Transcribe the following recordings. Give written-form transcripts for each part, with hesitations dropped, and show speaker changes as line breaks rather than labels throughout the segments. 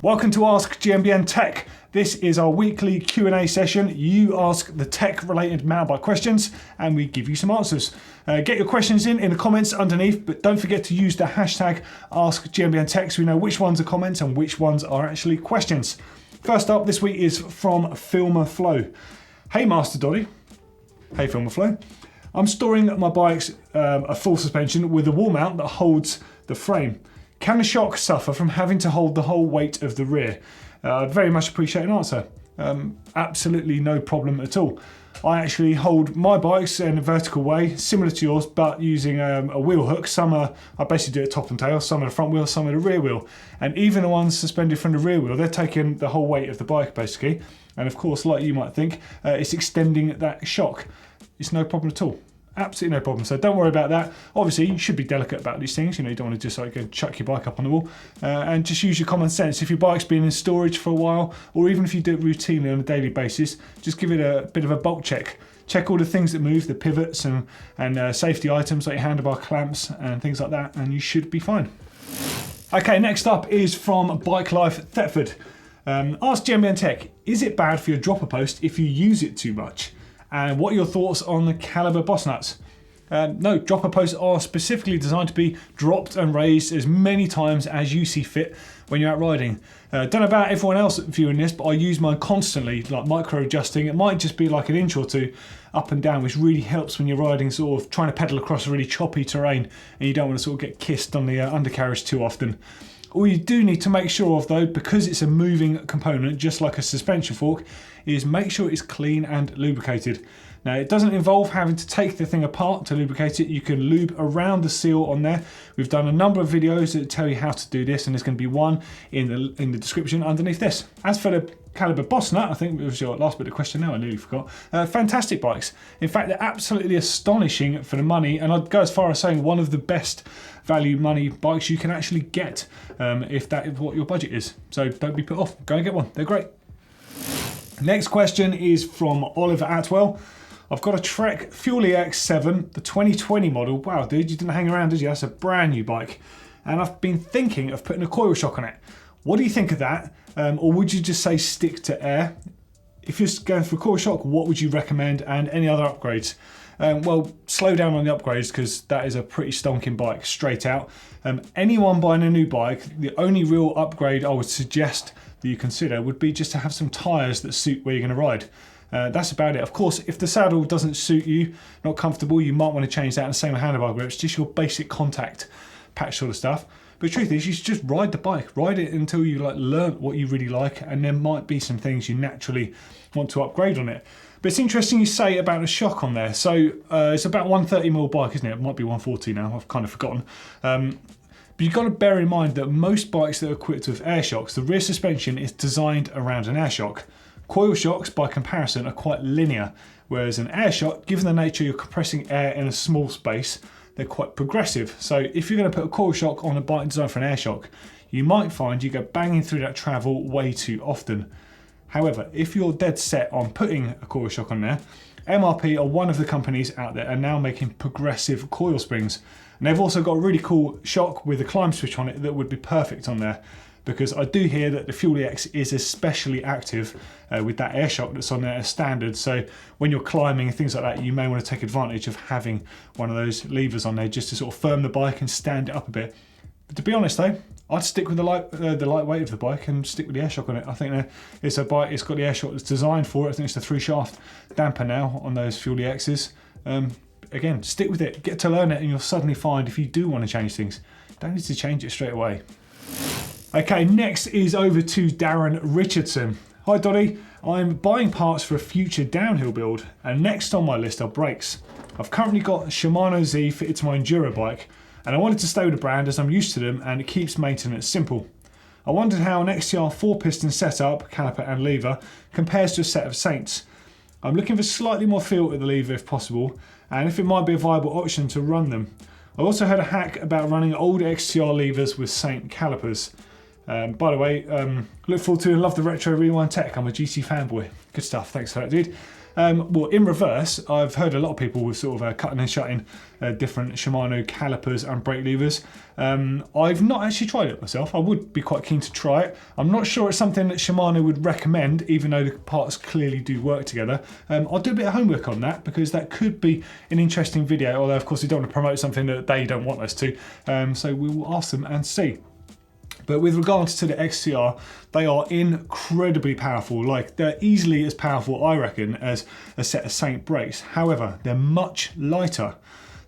Welcome to Ask GMBN Tech. This is our weekly Q&A session. You ask the tech-related mountain bike questions and we give you some answers. Get your questions in the comments underneath, but don't forget to use the hashtag AskGMBNTech so we know which ones are comments and which ones are actually questions. First up this week is from Filmer Flow. Hey Master Doddy. Hey Filmer Flow. I'm storing my bike's a full suspension with a wall mount that holds the frame. Can the shock suffer from having to hold the whole weight of the rear? I'd very much appreciate an answer. Absolutely no problem at all. I actually hold my bikes in a vertical way, similar to yours, but using a wheel hook. I basically do it top and tail, some of the front wheel, some of the rear wheel. And even the ones suspended from the rear wheel, they're taking the whole weight of the bike basically. And of course, like you might think, it's extending that shock. It's no problem at all. Absolutely no problem. So don't worry about that. Obviously, you should be delicate about these things. You know, you don't want to just like go chuck your bike up on the wall. And just use your common sense. If your bike's been in storage for a while, or even if you do it routinely on a daily basis, just give it a bit of a bulk check. Check all the things that move, the pivots and safety items like your handlebar clamps and things like that, and you should be fine. Okay, next up is from Bike Life Thetford. Ask GMBN Tech, is it bad for your dropper post if you use it too much? And what are your thoughts on the caliber boss nuts? No, dropper posts are specifically designed to be dropped and raised as many times as you see fit when you're out riding. Don't know about everyone else viewing this, but I use mine constantly, like micro adjusting. It might just be like an inch or two up and down, which really helps when you're riding, sort of trying to pedal across a really choppy terrain and you don't want to sort of get kissed on the undercarriage too often. All you do need to make sure of though, because it's a moving component, just like a suspension fork, is make sure it's clean and lubricated. Now it doesn't involve having to take the thing apart to lubricate it. You can lube around the seal on there. We've done a number of videos that tell you how to do this, and there's going to be one in the description underneath this. As for the caliber boss nut, I think it was your last bit of question now, I nearly forgot. Fantastic bikes. In fact, they're absolutely astonishing for the money, and I'd go as far as saying one of the best value money bikes you can actually get if that is what your budget is. So don't be put off, go and get one, they're great. Next question is from Oliver Atwell. I've got a Trek Fuel EX7, the 2020 model. Wow, dude, you didn't hang around, did you? That's a brand new bike. And I've been thinking of putting a coil shock on it. What do you think of that? Or would you just say stick to air? If you're going for a coil shock, what would you recommend, and any other upgrades? Well, slow down on the upgrades because that is a pretty stonking bike straight out. Anyone buying a new bike, the only real upgrade I would suggest that you consider would be just to have some tyres that suit where you're going to ride. That's about it. Of course, if the saddle doesn't suit you, not comfortable, you might want to change that, and same with handlebar grips, just your basic contact patch sort of stuff. But the truth is, you should just ride the bike. Ride it until you learn what you really like, and there might be some things you naturally want to upgrade on it. But it's interesting you say about a shock on there. So it's about 130mm bike, isn't it? It might be 140 now, I've kind of forgotten. But you've got to bear in mind that most bikes that are equipped with air shocks, the rear suspension is designed around an air shock. Coil shocks, by comparison, are quite linear, whereas an air shock, given the nature you're compressing air in a small space, they're quite progressive. So if you're going to put a coil shock on a bike designed for an air shock, you might find you go banging through that travel way too often. However, if you're dead set on putting a coil shock on there, MRP are one of the companies out there and now making progressive coil springs. And they've also got a really cool shock with a climb switch on it that would be perfect on there. Because I do hear that the Fuel EX is especially active with that air shock that's on there as standard. So when you're climbing and things like that, you may want to take advantage of having one of those levers on there just to sort of firm the bike and stand it up a bit. But to be honest though, I'd stick with the lightweight of the bike and stick with the air shock on it. I think it's a bike, it's got the air shock that's designed for it. I think it's the 3-shaft damper now on those Fuel EXs. Again, stick with it, get to learn it, and you'll suddenly find if you do want to change things, don't need to change it straight away. Okay, next is over to Darren Richardson. Hi Doddy, I'm buying parts for a future downhill build, and next on my list are brakes. I've currently got a Shimano Z fitted to my Enduro bike, and I wanted to stay with the brand as I'm used to them and it keeps maintenance simple. I wondered how an XTR 4-piston setup, caliper and lever, compares to a set of Saints. I'm looking for slightly more feel at the lever if possible, and if it might be a viable option to run them. I also heard a hack about running old XTR levers with Saint calipers. By the way, look forward to and love the Retro Rewind Tech. I'm a GT fanboy. Good stuff, thanks for that, dude. Well, in reverse, I've heard a lot of people with sort of cutting and shutting different Shimano calipers and brake levers. I've not actually tried it myself. I would be quite keen to try it. I'm not sure it's something that Shimano would recommend, even though the parts clearly do work together. I'll do a bit of homework on that because that could be an interesting video, although of course we don't want to promote something that they don't want us to. So we will ask them and see. But with regards to the XTR, they are incredibly powerful. Like, they're easily as powerful, I reckon, as a set of Saint brakes. However, they're much lighter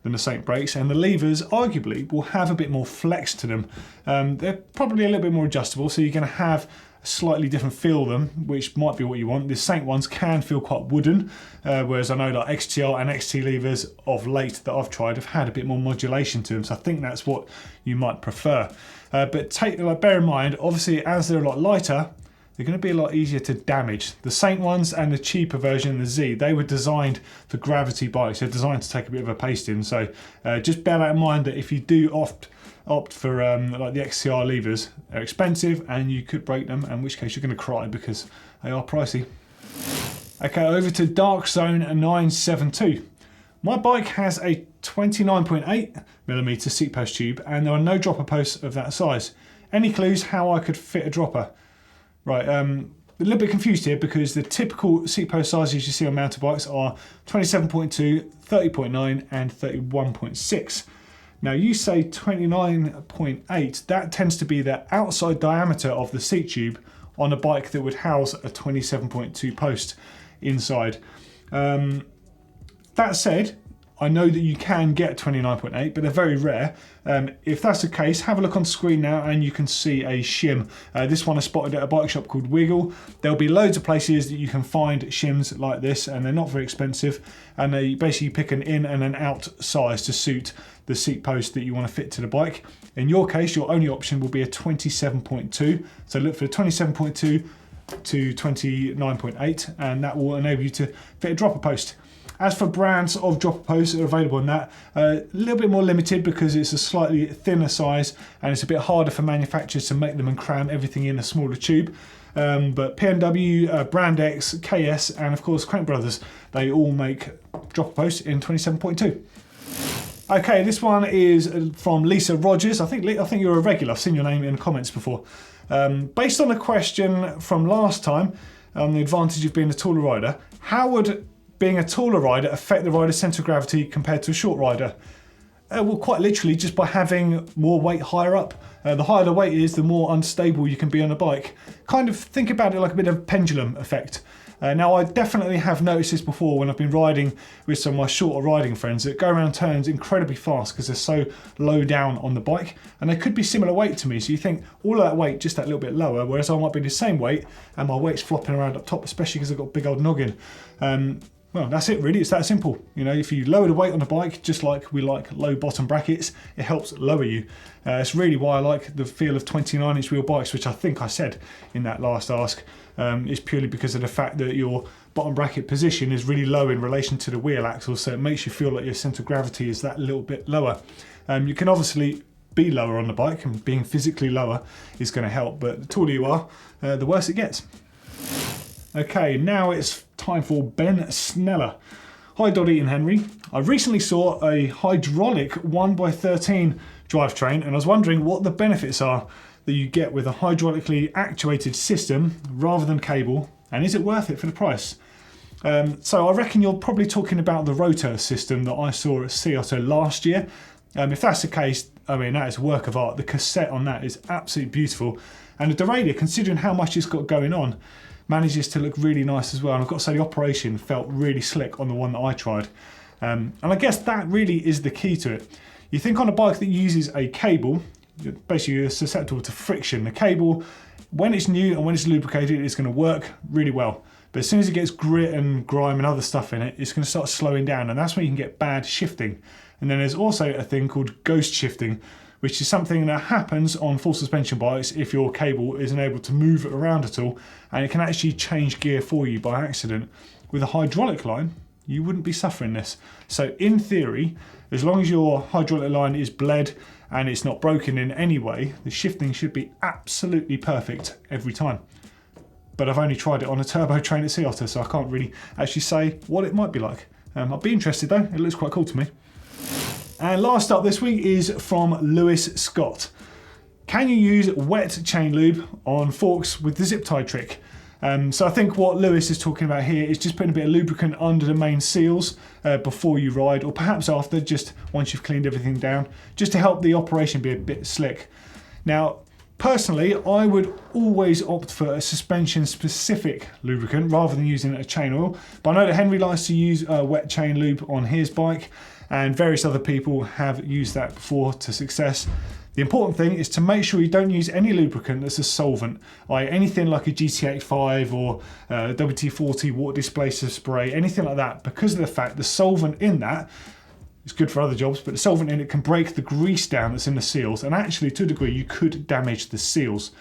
than the Saint brakes, and the levers arguably will have a bit more flex to them. They're probably a little bit more adjustable, so you're going to have a slightly different feel to them, which might be what you want. The Saint ones can feel quite wooden, whereas I know that XTR and XT levers of late that I've tried have had a bit more modulation to them, so I think that's what you might prefer. But bear in mind, obviously, as they're a lot lighter, they're going to be a lot easier to damage. The Saint ones and the cheaper version, the Z, they were designed for gravity bikes. They're designed to take a bit of a pasting. So just bear that in mind, that if you do opt for like the XCR levers, they're expensive and you could break them, in which case you're going to cry because they are pricey. Okay, over to Dark Zone 972. My bike has a 29.8mm seat post tube, and there are no dropper posts of that size. Any clues how I could fit a dropper? Right, a little bit confused here because the typical seat post sizes you see on mountain bikes are 27.2, 30.9 and 31.6. Now you say 29.8, that tends to be the outside diameter of the seat tube on a bike that would house a 27.2 post inside. That said, I know that you can get 29.8, but they're very rare. If that's the case, have a look on screen now and you can see a shim. This one I spotted at a bike shop called Wiggle. There'll be loads of places that you can find shims like this, and they're not very expensive. And they basically pick an in and an out size to suit the seat post that you want to fit to the bike. In your case, your only option will be a 27.2. So look for 27.2 to 29.8, and that will enable you to fit a dropper post. As for brands of dropper posts that are available on that, a little bit more limited because it's a slightly thinner size and it's a bit harder for manufacturers to make them and cram everything in a smaller tube. But P&W, Brand X, KS, and of course Crank Brothers, they all make dropper posts in 27.2. Okay, this one is from Lisa Rogers. I think you're a regular. I've seen your name in the comments before. Based on a question from last time on the advantage of being a taller rider, how would being a taller rider affect the rider's centre of gravity compared to a short rider? Well, quite literally just by having more weight higher up. The higher the weight is, the more unstable you can be on a bike. Kind of think about it like a bit of a pendulum effect. Now, I definitely have noticed this before when I've been riding with some of my shorter riding friends that go around turns incredibly fast because they're so low down on the bike, and they could be similar weight to me. So you think all of that weight just that little bit lower, whereas I might be the same weight and my weight's flopping around up top, especially because I've got a big old noggin. Well, that's it really, it's that simple. You know, if you lower the weight on the bike, just like we like low bottom brackets, it helps lower you. It's really why I like the feel of 29-inch wheel bikes, which I think I said in that last ask. It's purely because of the fact that your bottom bracket position is really low in relation to the wheel axle, so it makes you feel like your centre of gravity is that little bit lower. You can obviously be lower on the bike, and being physically lower is going to help, but the taller you are, the worse it gets. Okay, now it's time for Ben Sneller. Hi Doddy and Henry. I recently saw a hydraulic 1x13 drivetrain, and I was wondering what the benefits are that you get with a hydraulically actuated system rather than cable, and is it worth it for the price? So I reckon you're probably talking about the rotor system that I saw at Sea Otto last year. If that's the case, I mean, that is a work of art. The cassette on that is absolutely beautiful, and the derailleur, considering how much it's got going on, manages to look really nice as well. And I've got to say, the operation felt really slick on the one that I tried. And I guess that really is the key to it. You think on a bike that uses a cable, basically you're susceptible to friction. The cable, when it's new and when it's lubricated, it's going to work really well. But as soon as it gets grit and grime and other stuff in it, it's going to start slowing down, and that's when you can get bad shifting. And then there's also a thing called ghost shifting, which is something that happens on full suspension bikes if your cable isn't able to move it around at all, and it can actually change gear for you by accident. With a hydraulic line, you wouldn't be suffering this. So in theory, as long as your hydraulic line is bled and it's not broken in any way, the shifting should be absolutely perfect every time. but I've only tried it on a turbo train at Sea Otter, so I can't really actually say what it might be like. I'd be interested though, it looks quite cool to me. And last up this week is from Lewis Scott. Can you use wet chain lube on forks with the zip tie trick? So I think what Lewis is talking about here is just putting a bit of lubricant under the main seals before you ride, or perhaps after, just once you've cleaned everything down, just to help the operation be a bit slick. Now, personally, I would always opt for a suspension specific lubricant rather than using a chain oil, but I know that Henry likes to use wet chain lube on his bike, and various other people have used that before to success. The important thing is to make sure you don't use any lubricant that's a solvent, like anything like a GT85 or WT40 water displacer spray, anything like that, because of the fact the solvent in that is good for other jobs, but the solvent in it can break the grease down that's in the seals, and actually to a degree you could damage the seals.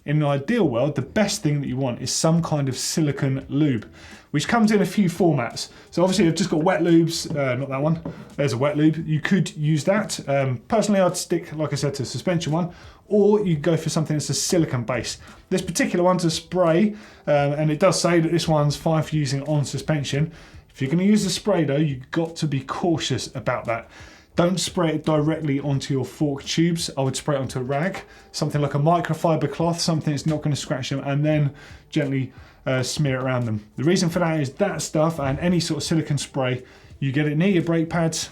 In an ideal world, the best thing that you want is some kind of silicone lube, which comes in a few formats. So obviously I've just got wet lubes, not that one, there's a wet lube. You could use that. Personally I'd stick, like I said, to a suspension one, or you go for something that's a silicone base. This particular one's a spray, and it does say that this one's fine for using on suspension. If you're going to use the spray though, you've got to be cautious about that. Don't spray it directly onto your fork tubes. I would spray it onto a rag, something like a microfiber cloth, something that's not going to scratch them, and then gently smear it around them. The reason for that is that stuff and any sort of silicone spray, you get it near your brake pads,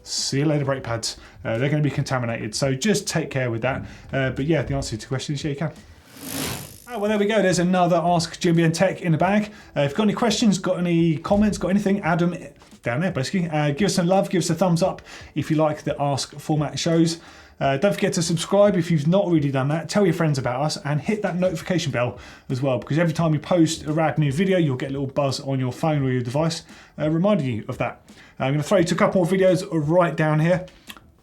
see you later brake pads. They're going to be contaminated, so just take care with that. But yeah, the answer to the question is yeah, you can. Oh, well, there we go. There's another Ask GMBN Tech in the bag. If you've got any questions, got any comments, got anything, add them down there, basically. Give us some love, give us a thumbs up if you like the Ask format shows. Don't forget to subscribe if you've not already done that. Tell your friends about us and hit that notification bell as well, because every time we post a rad new video, you'll get a little buzz on your phone or your device reminding you of that. I'm going to throw you to a couple more videos right down here.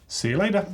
See you later.